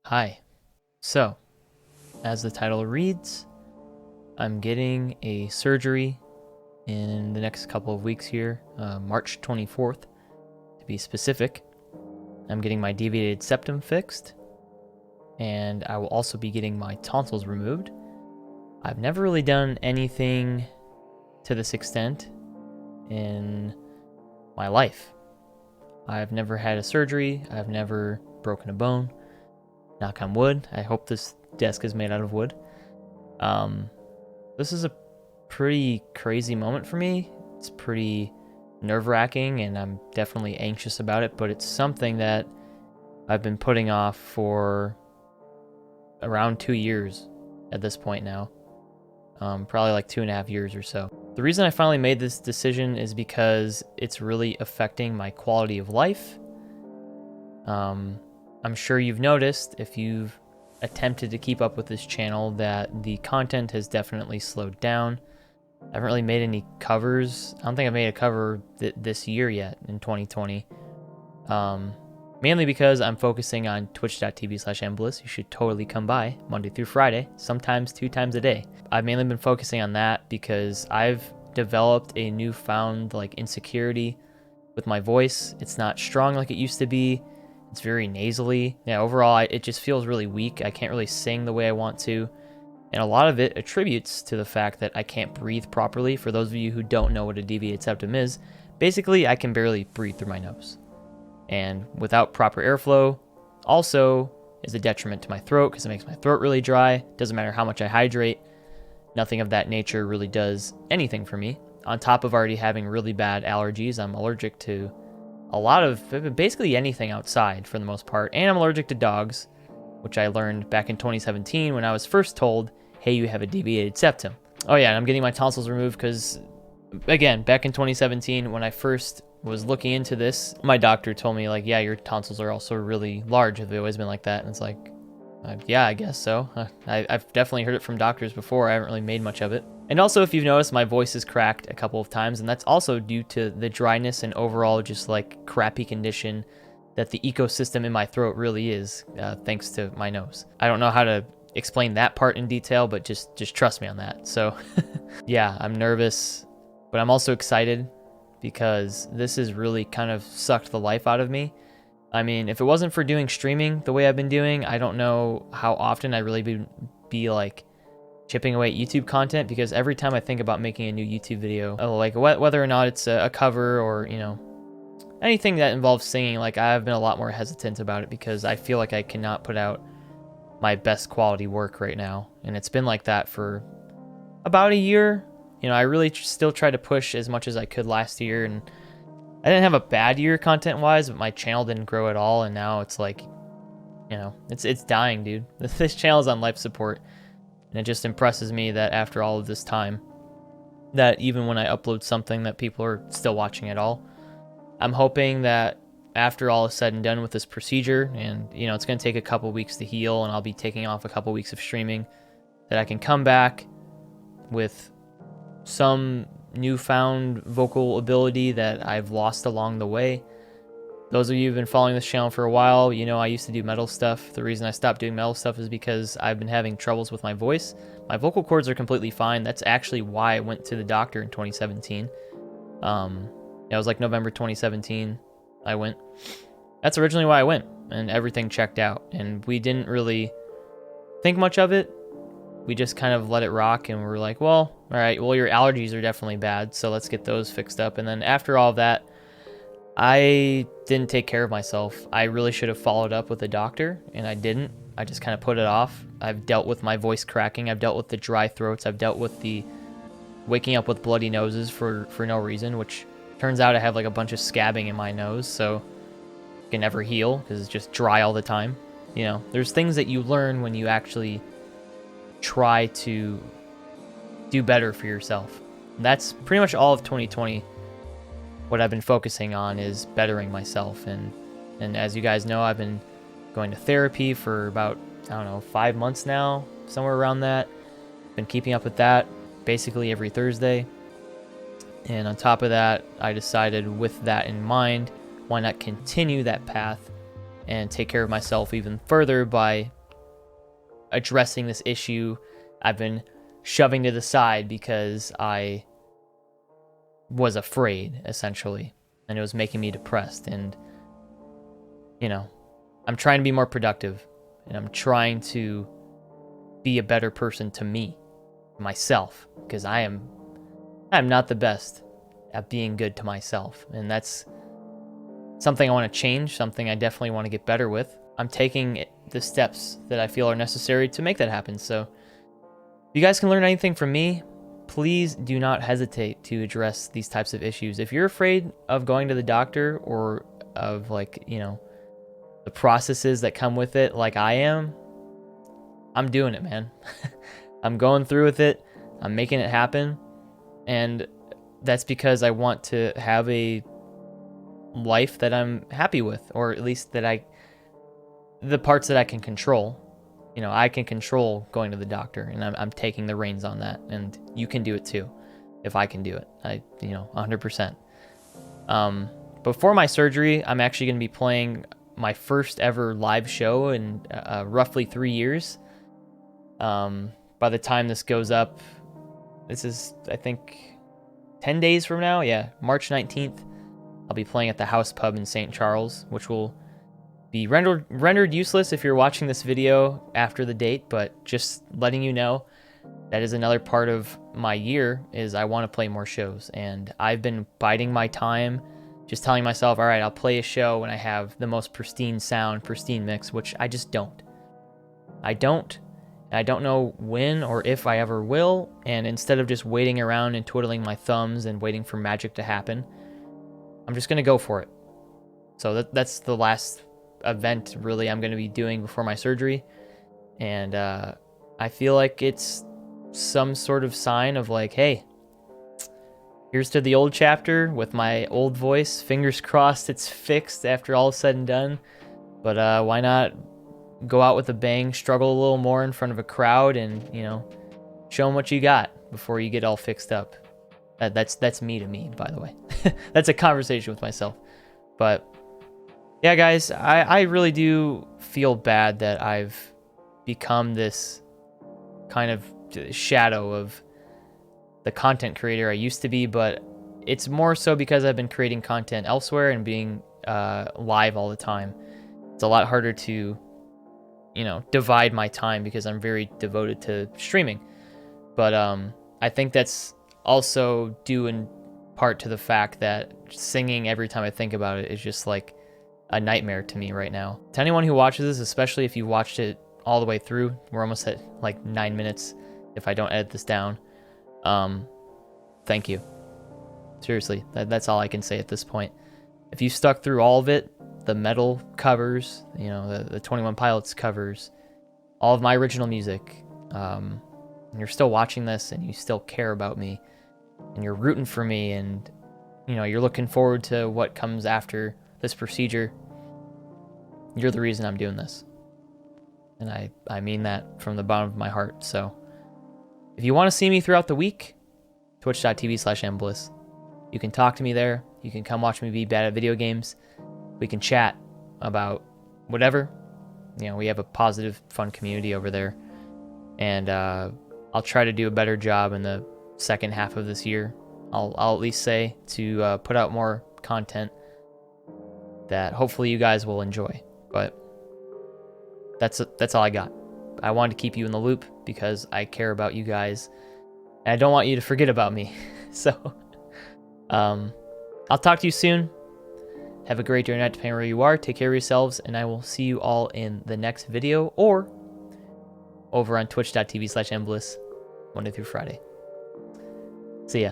Hi. So, as the title reads, I'm getting a surgery in the next couple of weeks here, March 24th to be specific. I'm getting my deviated septum fixed, and I will also be getting my tonsils removed. I've never really done anything to this extent in my life. I've never had a surgery. I've never broken a bone. Knock on wood. I hope this desk is made out of wood. This is a pretty crazy moment for me. It's pretty nerve-wracking, and I'm definitely anxious about it, but it's something that I've been putting off for around 2 years at this point now. Probably like 2.5 years or so. The reason I finally made this decision is because it's really affecting my quality of life. I'm sure you've noticed, if you've attempted to keep up with this channel, that the content has definitely slowed down. I haven't really made any covers. I don't think I've made a cover this year yet, in 2020. Mainly because I'm focusing on twitch.tv/Bliss. You should totally come by Monday through Friday, sometimes 2 times a day. I've mainly been focusing on that because I've developed a newfound insecurity with my voice. It's not strong like it used to be. It's very nasally. Yeah, overall, it just feels really weak. I can't really sing the way I want to. And a lot of it attributes to the fact that I can't breathe properly. For those of you who don't know what a deviated septum is, basically I can barely breathe through my nose. And without proper airflow, also is a detriment to my throat because it makes my throat really dry. Doesn't matter how much I hydrate. Nothing of that nature really does anything for me. On top of already having really bad allergies, I'm allergic to a lot of basically anything outside for the most part, and I'm allergic to dogs, which I learned back in 2017 when I was first told, hey, you have a deviated septum. Oh yeah, and I'm getting my tonsils removed because, again, back in 2017 when I first was looking into this, my doctor told me, like, yeah, your tonsils are also really large. Have they always been like that? And it's like, yeah, I guess so. I've definitely heard it from doctors before. I haven't really made much of it. And also, if you've noticed, my voice is cracked a couple of times, and that's also due to the dryness and overall just crappy condition that the ecosystem in my throat really is, thanks to my nose. I don't know how to explain that part in detail, but just trust me on that. So yeah, I'm nervous, but I'm also excited because this has really kind of sucked the life out of me. I mean, if it wasn't for doing streaming the way I've been doing, I don't know how often I'd really be chipping away at YouTube content, because every time I think about making a new YouTube video, whether or not it's a cover or, anything that involves singing, I've been a lot more hesitant about it because I feel like I cannot put out my best quality work right now. And it's been like that for about a year. I really still tried to push as much as I could last year, and I didn't have a bad year content-wise, but my channel didn't grow at all, and now it's it's dying, dude. This channel is on life support. And it just impresses me that after all of this time, that even when I upload something, that people are still watching at all. I'm hoping that after all is said and done with this procedure, and it's going to take a couple weeks to heal, and I'll be taking off a couple weeks of streaming, that I can come back with some newfound vocal ability that I've lost along the way. Those of you who've been following this channel for a while, I used to do metal stuff. The reason I stopped doing metal stuff is because I've been having troubles with my voice. My vocal cords are completely fine. That's actually why I went to the doctor in 2017. It was like November 2017 I went. That's originally why I went, and everything checked out. And we didn't really think much of it. We just kind of let it rock, and we were like, well, all right, well, your allergies are definitely bad, so let's get those fixed up. And then after all of that, I didn't take care of myself. I really should have followed up with a doctor, and I didn't. I just kind of put it off. I've dealt with my voice cracking. I've dealt with the dry throats. I've dealt with the waking up with bloody noses for no reason, which turns out I have a bunch of scabbing in my nose, so it can never heal because it's just dry all the time. There's things that you learn when you actually try to do better for yourself. And that's pretty much all of 2020. What I've been focusing on is bettering myself, and as you guys know, I've been going to therapy for about, I don't know, 5 months now, somewhere around that. Been keeping up with that basically every Thursday. And on top of that, I decided, with that in mind, why not continue that path and take care of myself even further by addressing this issue I've been shoving to the side because I was afraid, essentially, and it was making me depressed. And, you know, I'm trying to be more productive, and I'm trying to be a better person to me, myself, because I'm not the best at being good to myself, and that's something I want to change, something I definitely want to get better with. I'm taking the steps that I feel are necessary to make that happen. So if you guys can learn anything from me, please do not hesitate to address these types of issues. If you're afraid of going to the doctor or of, like, you know, the processes that come with it, like I am, I'm doing it, man. I'm going through with it. I'm making it happen. And that's because I want to have a life that I'm happy with, or at least that the parts that I can control. You know, I can control going to the doctor, and I'm taking the reins on that, and you can do it too, if I can do it. 100%. Before my surgery, I'm actually going to be playing my first ever live show in roughly 3 years. By the time this goes up, this is, I think, 10 days from now. Yeah, March 19th. I'll be playing at the House Pub in St. Charles, which will be rendered useless if you're watching this video after the date, but just letting you know that is another part of my year, is I want to play more shows. And I've been biding my time, just telling myself, all right, I'll play a show when I have the most pristine sound, pristine mix, which I just don't. I don't know when or if I ever will, and instead of just waiting around and twiddling my thumbs and waiting for magic to happen, I'm just going to go for it. So that's the last event, really, I'm going to be doing before my surgery, and I feel like it's some sort of sign of, like, hey, here's to the old chapter with my old voice. Fingers crossed it's fixed after all is said and done, but why not go out with a bang, struggle a little more in front of a crowd, and, you know, show them what you got before you get all fixed up. That's me to me, by the way. That's a conversation with myself. But yeah, guys, I really do feel bad that I've become this kind of shadow of the content creator I used to be, but it's more so because I've been creating content elsewhere and being live all the time. It's a lot harder to, you know, divide my time because I'm very devoted to streaming. But I think that's also due in part to the fact that singing, every time I think about it, is just like a nightmare to me right now. To anyone who watches this, especially if you watched it all the way through, we're almost at like 9 minutes if I don't edit this down. Thank you. Seriously, that's all I can say at this point. If you stuck through all of it, the metal covers, you know, the 21 Pilots covers, all of my original music, and you're still watching this and you still care about me and you're rooting for me, and, you know, you're looking forward to what comes after this procedure, you're the reason I'm doing this. And I mean that from the bottom of my heart. So if you want to see me throughout the week, twitch.tv/mbliss. You can talk to me there. You can come watch me be bad at video games. We can chat about whatever. You know, we have a positive, fun community over there. And I'll try to do a better job in the second half of this year. I'll at least say to put out more content that hopefully you guys will enjoy. But that's all I got. I wanted to keep you in the loop because I care about you guys, and I don't want you to forget about me. So I'll talk to you soon. Have a great day or night, depending on where you are. Take care of yourselves, and I will see you all in the next video or over on twitch.tv/mbliss, Monday through Friday. See ya.